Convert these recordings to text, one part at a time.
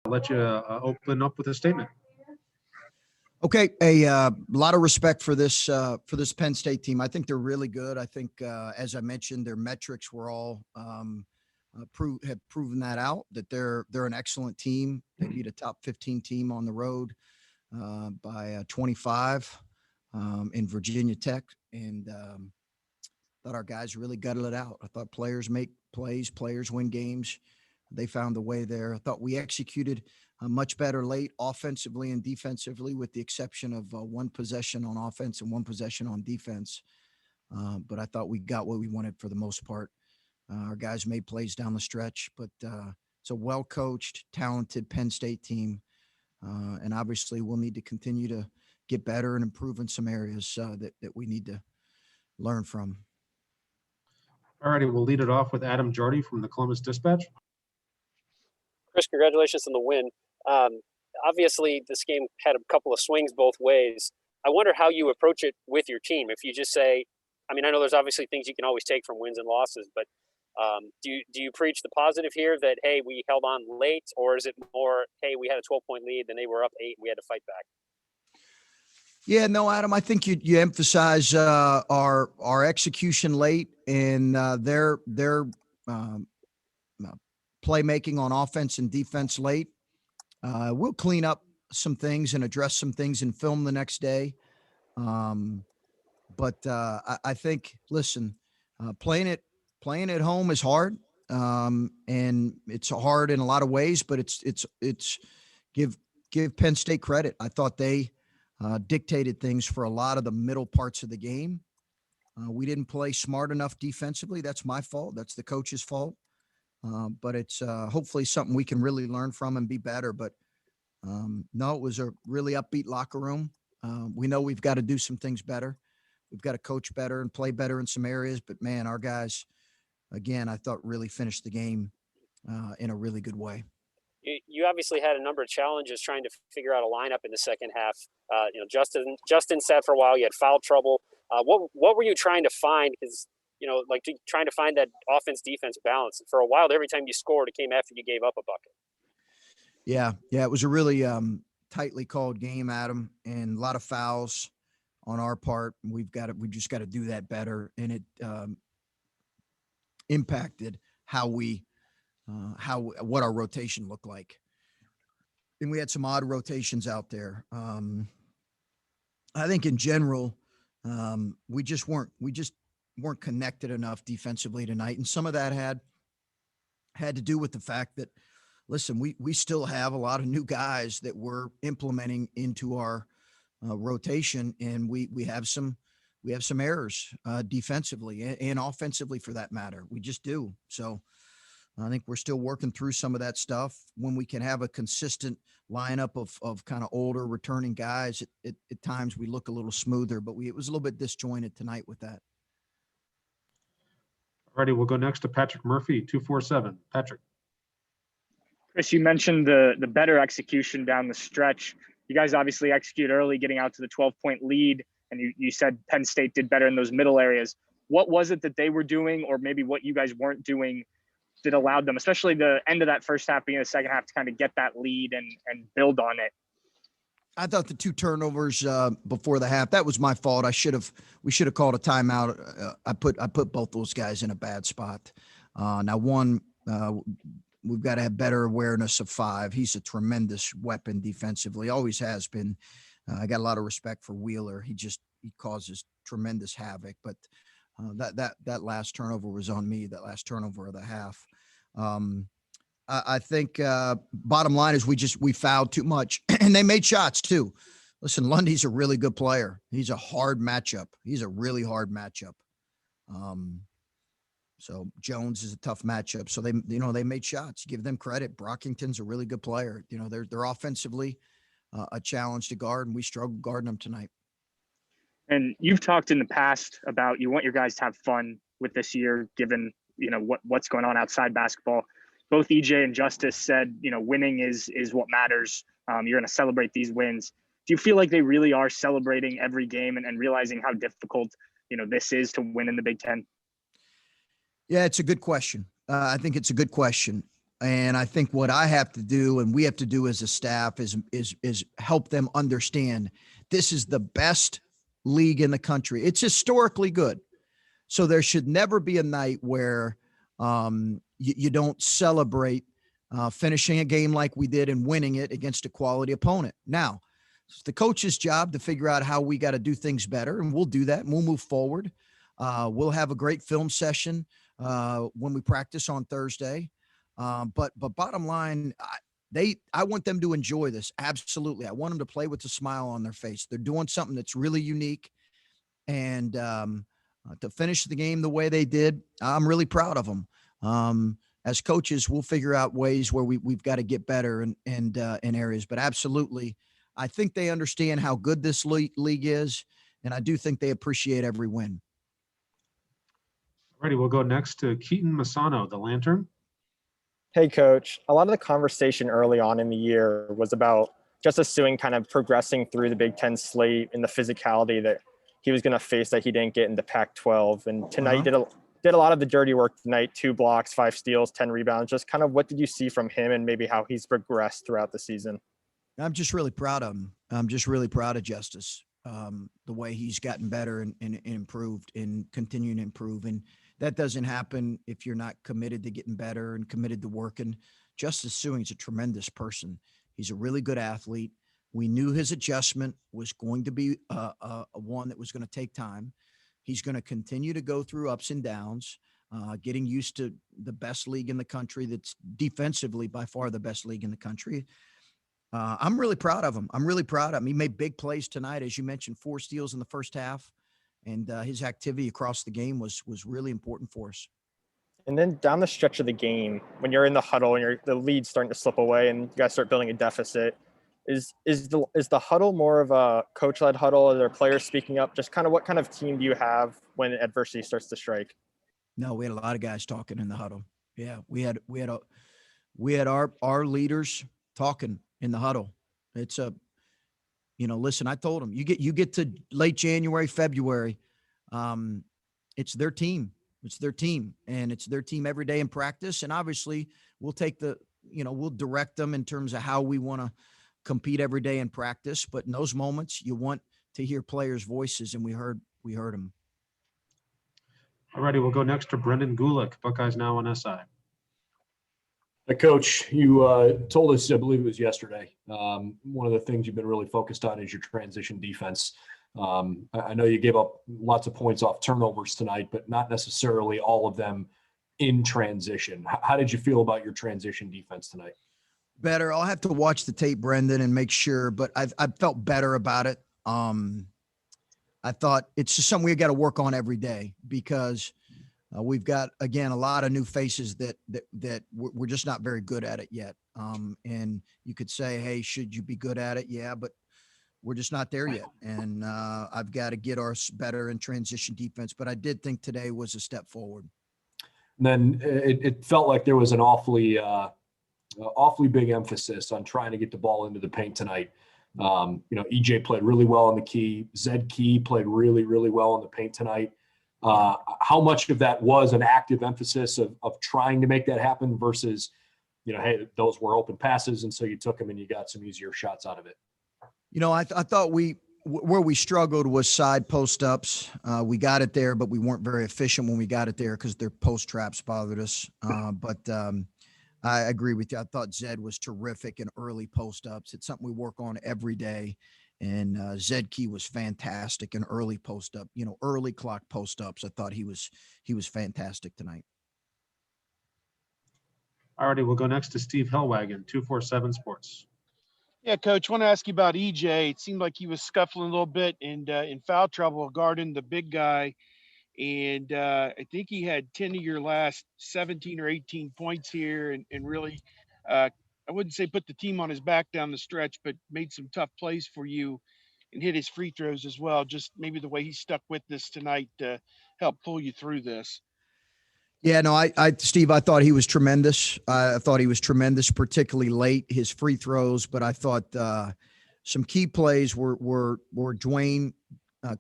I'll let you open up with a statement. Okay, a lot of respect for this Penn State team. I think they're really good. I think, as I mentioned, their metrics were all have proven that out, that they're an excellent team. They beat a top 15 team on the road by 25 in Virginia Tech, and thought our guys really gutted it out. I thought players make plays, players win games. They found the way there. I thought we executed much better late offensively and defensively, with the exception of one possession on offense and one possession on defense. But I thought we got what we wanted for the most part. Our guys made plays down the stretch, but it's a well-coached, talented Penn State team. And obviously we'll need to continue to get better and improve in some areas that we need to learn from. All righty, we'll lead it off with Adam Jardy from the Columbus Dispatch. Chris, congratulations on the win. Obviously, this game had a couple of swings both ways. I wonder how you approach it with your team. If you just say, I mean, I know there's obviously things you can always take from wins and losses, but do you preach the positive here that, hey, we held on late, or is it more, hey, we had a 12-point lead, then they were up 8, we had to fight back? Yeah, no, Adam, I think you emphasize our execution late and their playmaking on offense and defense late. We'll clean up some things and address some things in film the next day. But I think, listen, playing at home is hard, and it's hard in a lot of ways. But it's give Penn State credit. I thought they dictated things for a lot of the middle parts of the game. We didn't play smart enough defensively. That's my fault. That's the coach's fault. But it's hopefully something we can really learn from and be better. But no, it was a really upbeat locker room. We know we've got to do some things better. We've got to coach better and play better in some areas. But, man, our guys, again, I thought really finished the game in a really good way. You obviously had a number of challenges trying to figure out a lineup in the second half. Justin sat for a while. You had foul trouble. What were you trying to find? Because trying to find that offense-defense balance. For a while, every time you scored, it came after you gave up a bucket. Yeah, it was a really tightly called game, Adam, and a lot of fouls on our part. We just got to do that better, and it impacted what our rotation looked like. And we had some odd rotations out there. I think in general, we just weren't connected enough defensively tonight. And some of that had to do with the fact that, listen, we still have a lot of new guys that we're implementing into our rotation, and we have some errors defensively and offensively for that matter. We just do. So I think we're still working through some of that stuff. When we can have a consistent lineup of kind of older returning guys, at times we look a little smoother, but it was a little bit disjointed tonight with that. All righty, we'll go next to Patrick Murphy, 247. Patrick. Chris, you mentioned the better execution down the stretch. You guys obviously execute early, getting out to the 12-point lead, and you said Penn State did better in those middle areas. What was it that they were doing, or maybe what you guys weren't doing, that allowed them, especially the end of that first half, being the second half, to kind of get that lead and build on it? I thought the 2 turnovers before the half, that was my fault. We should have called a timeout. I put both those guys in a bad spot. Now one, we've got to have better awareness of 5. He's a tremendous weapon defensively, always has been. I got a lot of respect for Wheeler. He causes tremendous havoc, but that last turnover was on me, that last turnover of the half. I think bottom line is we fouled too much, and they made shots too. Listen, Lundy's a really good player. He's a hard matchup. He's a really hard matchup. So Jones is a tough matchup. So they made shots. Give them credit. Brockington's a really good player. They're offensively a challenge to guard, and we struggled guarding them tonight. And you've talked in the past about you want your guys to have fun with this year, given what's going on outside basketball. Both EJ and Justice said, winning is what matters. You're going to celebrate these wins. Do you feel like they really are celebrating every game and realizing how difficult, this is to win in the Big Ten? Yeah, it's a good question. I think it's a good question. And I think what I have to do and we have to do as a staff is help them understand this is the best league in the country. It's historically good. So there should never be a night where you don't celebrate finishing a game like we did and winning it against a quality opponent. Now, it's the coach's job to figure out how we got to do things better, and we'll do that, and we'll move forward. We'll have a great film session when we practice on Thursday. But bottom line, I want them to enjoy this. Absolutely. I want them to play with a smile on their face. They're doing something that's really unique. And to finish the game the way they did, I'm really proud of them. As coaches, we'll figure out ways where we've got to get better in areas. But absolutely, I think they understand how good this league is. And I do think they appreciate every win. Alrighty, we'll go next to Keaton Masano, the Lantern. Hey, Coach. A lot of the conversation early on in the year was about Justice Suing kind of progressing through the Big Ten slate and the physicality that he was going to face that he didn't get in the Pac-12. And tonight did a lot of the dirty work tonight, 2 blocks, 5 steals, 10 rebounds. Just kind of what did you see from him and maybe how he's progressed throughout the season? I'm just really proud of him. I'm just really proud of Justice, the way he's gotten better and improved and continuing to improve. And that doesn't happen if you're not committed to getting better and committed to working. Justice Suing's a tremendous person. He's a really good athlete. We knew his adjustment was going to be one that was going to take time. He's going to continue to go through ups and downs, getting used to the best league in the country. That's defensively by far the best league in the country. I'm really proud of him. I'm really proud of him. He made big plays tonight. As you mentioned, 4 steals in the first half. And his activity across the game was really important for us. And then down the stretch of the game, when you're in the huddle and the lead's starting to slip away and you guys start building a deficit, is the huddle more of a coach-led huddle? Are there players speaking up? Just kind of what kind of team do you have when adversity starts to strike? No, we had a lot of guys talking in the huddle. Yeah, we had our leaders talking in the huddle. It's listen, I told them, you get to late January, February, it's their team. It's their team, and it's their team every day in practice. And obviously we'll take we'll direct them in terms of how we want to compete every day in practice. But in those moments, you want to hear players' voices, and we heard them. All righty, we'll go next to Brendan Gulick, Buckeyes Now on SI. Coach, you told us, I believe it was yesterday, one of the things you've been really focused on is your transition defense. I know you gave up lots of points off turnovers tonight, but not necessarily all of them in transition. How did you feel about your transition defense tonight? Better. I'll have to watch the tape, Brendan, and make sure, but I felt better about it. I thought it's just something we got to work on every day because we've got, again, a lot of new faces that we're just not very good at it yet. And you could say, hey, should you be good at it? Yeah, but we're just not there yet. And I've got to get us better in transition defense. But I did think today was a step forward. And then it felt like there was an awfully big emphasis on trying to get the ball into the paint tonight. EJ played really well on the key. Zed Key played really, really well on the paint tonight. How much of that was an active emphasis of trying to make that happen versus, hey, those were open passes, and so you took them and you got some easier shots out of it? I thought where we struggled was side post ups. We got it there, but we weren't very efficient when we got it there because their post traps bothered us. But I agree with you. I thought Zed was terrific in early post ups. It's something we work on every day. And Zed Key was fantastic in early post up, early clock post ups. I thought he was fantastic tonight. All righty, we'll go next to Steve Hellwagon, 247 Sports. Yeah, Coach, I want to ask you about EJ. It seemed like he was scuffling a little bit and in foul trouble guarding the big guy. And I think he had 10 of your last 17 or 18 points here and really, I wouldn't say put the team on his back down the stretch, but made some tough plays for you and hit his free throws as well. Just maybe the way he stuck with this tonight to help pull you through this. Yeah, no, Steve, I thought he was tremendous. I thought he was tremendous, particularly late, his free throws. But I thought some key plays were Dwayne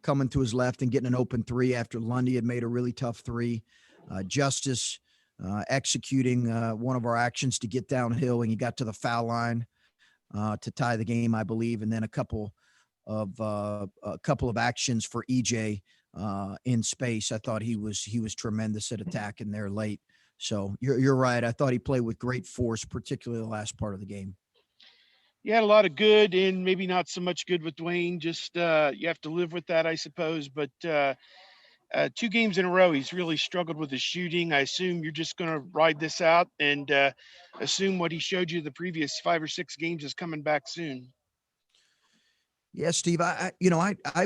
coming to his left and getting an open 3 after Lundy had made a really tough 3. Justice executing one of our actions to get downhill, and he got to the foul line to tie the game, I believe, and then a couple of actions for EJ in space. I thought he was tremendous at attacking there late. So you're right. I thought he played with great force, particularly the last part of the game. You had a lot of good and maybe not so much good with Dwayne. Just you have to live with that, I suppose. But 2 games in a row, he's really struggled with his shooting. I assume you're just going to ride this out and assume what he showed you the previous 5 or 6 games is coming back soon. Yeah, Steve, I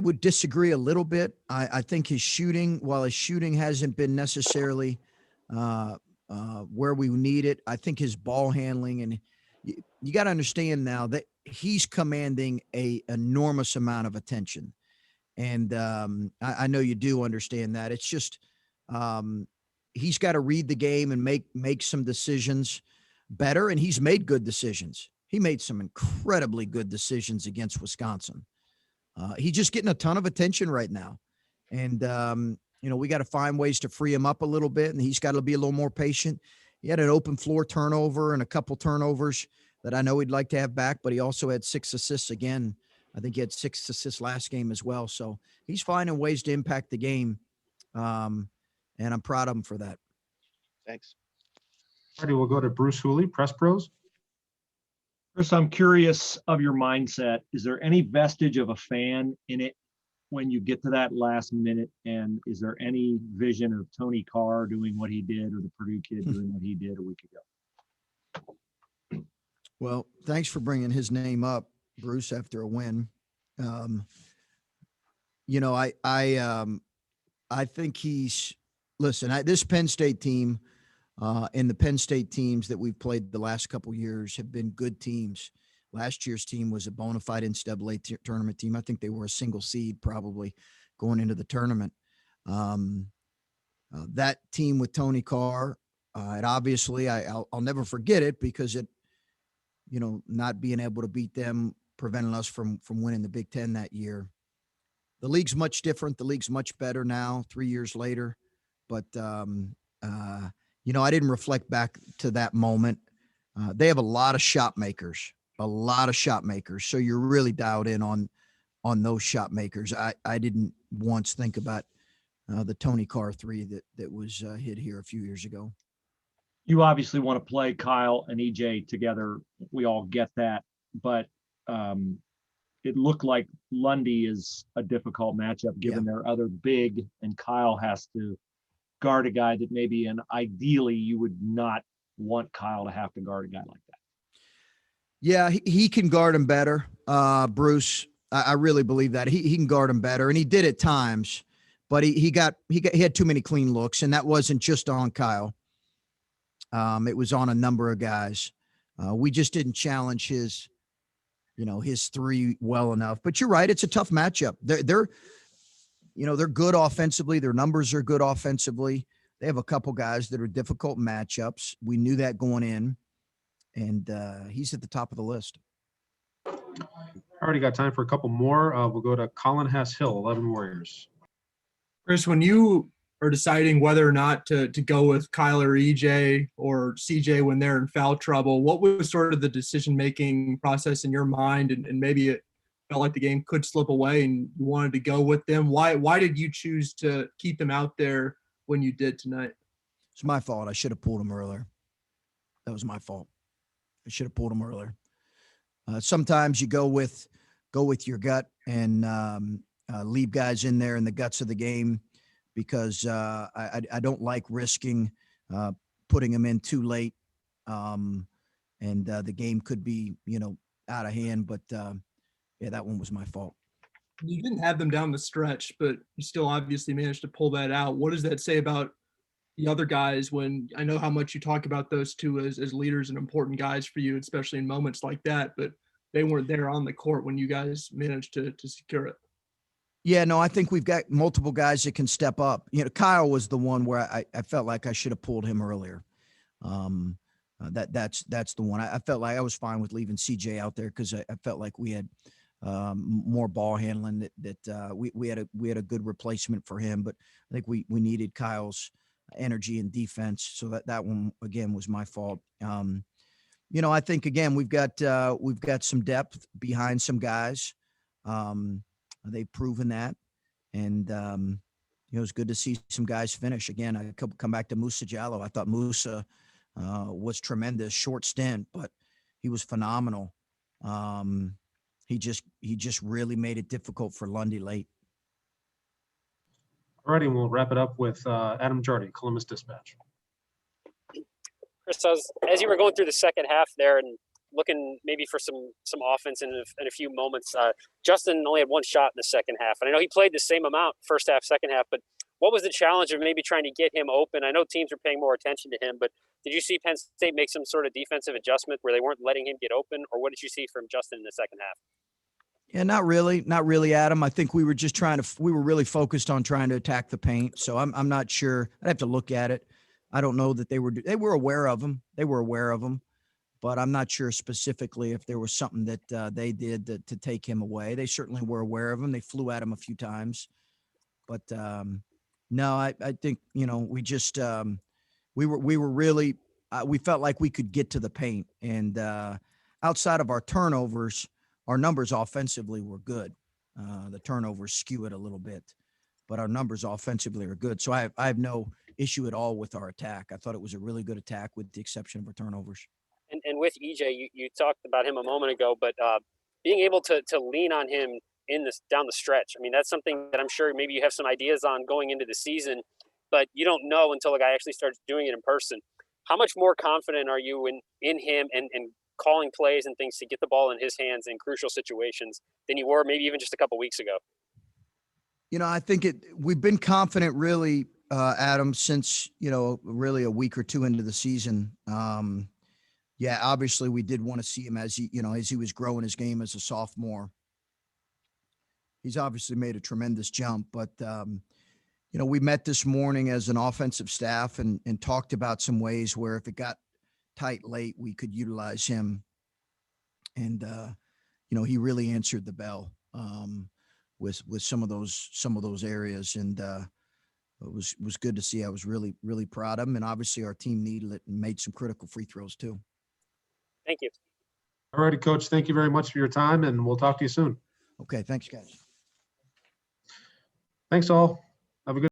would disagree a little bit. I think his shooting, while his shooting hasn't been necessarily where we need it, I think his ball handling, and you got to understand now that he's commanding a enormous amount of attention. And I know you do understand that. It's just he's got to read the game and make some decisions better, and he's made good decisions. He made some incredibly good decisions against Wisconsin. He's just getting a ton of attention right now. And, we got to find ways to free him up a little bit, and he's got to be a little more patient. He had an open floor turnover and a couple turnovers that I know he'd like to have back, but he also had 6 assists again. I think he had 6 assists last game as well. So he's finding ways to impact the game, and I'm proud of him for that. Thanks. All righty, we'll go to Bruce Hooley, Press Pros. Chris, I'm curious of your mindset. Is there any vestige of a fan in it when you get to that last minute? And is there any vision of Tony Carr doing what he did, or the Purdue kid doing what he did a week ago? Well, thanks for bringing his name up, Bruce, after a win. I think this Penn State team and the Penn State teams that we've played the last couple years have been good teams. Last year's team was a bona fide NCAA tournament team. I think they were a single seed probably going into the tournament. That team with Tony Carr, it obviously, I'll never forget it because it, not being able to beat them prevented us from winning the Big Ten that year. The league's much different. The league's much better now, 3 years later. But, I didn't reflect back to that moment. They have a lot of shot makers. So you're really dialed in on those shot makers. I didn't once think about the Tony Carr 3 that was hit here a few years ago. You obviously want to play Kyle and EJ together. We all get that. But it looked like Lundy is a difficult matchup given their other big, and Kyle has to guard a guy that maybe, and ideally you would not want Kyle to have to guard a guy like that. Yeah, he can guard him better, Bruce. I really believe that he can guard him better, and he did at times, but he had too many clean looks, and that wasn't just on Kyle. It was on a number of guys. We just didn't challenge his 3 well enough. But you're right; it's a tough matchup. They're good offensively. Their numbers are good offensively. They have a couple guys that are difficult matchups. We knew that going in. And he's at the top of the list. Already got time for a couple more. We'll go to Colin Hess Hill, 11 Warriors. Chris, when you are deciding whether or not to go with Kyle or EJ or CJ when they're in foul trouble, what was sort of the decision-making process in your mind? And maybe it felt like the game could slip away and you wanted to go with them. Why did you choose to keep them out there when you did tonight? It's my fault. I should have pulled them earlier. That was my fault. I should have pulled him earlier. Sometimes you go with your gut and leave guys in there in the guts of the game because I don't like risking putting them in too late, and the game could be out of hand. But that one was my fault. You didn't have them down the stretch, but you still obviously managed to pull that out. What does that say about the other guys when I know how much you talk about those two as leaders and important guys for you, especially in moments like that, but they weren't there on the court when you guys managed to secure it? Yeah, no, I think we've got multiple guys that can step up. Kyle was the one where I felt like I should have pulled him earlier. That's the one. I felt like I was fine with leaving CJ out there because I felt like we had more ball handling that we had a good replacement for him, but I think we needed Kyle's energy and defense. So that one again was my fault. I think again we've got some depth behind some guys. They've proven that, and it was good to see some guys finish. Again, I come back to Musa Jallo. I thought Musa was tremendous, short stint, but he was phenomenal. He just really made it difficult for Lundy late. All righty, we'll wrap it up with Adam Jardy, Columbus Dispatch. Chris, as you were going through the second half there and looking maybe for some offense in a few moments, Justin only had one shot in the second half. And I know he played the same amount first half, second half, but what was the challenge of maybe trying to get him open? I know teams are paying more attention to him, but did you see Penn State make some sort of defensive adjustment where they weren't letting him get open, or what did you see from Justin in the second half? Yeah, not really, Adam. I think we were just we were really focused on trying to attack the paint. So I'm not sure. I'd have to look at it. I don't know that they were aware of him. They were aware of him, but I'm not sure specifically if there was something that they did to take him away. They certainly were aware of him. They flew at him a few times, but no, I think, we just, we were really, we felt like we could get to the paint, and outside of our turnovers, our numbers offensively were good. The turnovers skew it a little bit, but our numbers offensively are good. So I have no issue at all with our attack. I thought it was a really good attack with the exception of our turnovers. And with EJ, you talked about him a moment ago, but being able to lean on him down the stretch, I mean, that's something that I'm sure maybe you have some ideas on going into the season, but you don't know until the guy actually starts doing it in person. How much more confident are you in him and calling plays and things to get the ball in his hands in crucial situations than you were maybe even just a couple weeks ago? I think we've been confident really, Adam, since, really a week or two into the season. Yeah, obviously we did want to see him as he was growing his game as a sophomore. He's obviously made a tremendous jump, but we met this morning as an offensive staff and talked about some ways where if it got tight late, we could utilize him. And, he really answered the bell with some of those areas. And it was good to see. I was really, really proud of him. And obviously our team needed it and made some critical free throws too. Thank you. All righty, Coach. Thank you very much for your time, and we'll talk to you soon. Okay. Thanks, guys. Thanks all. Have a good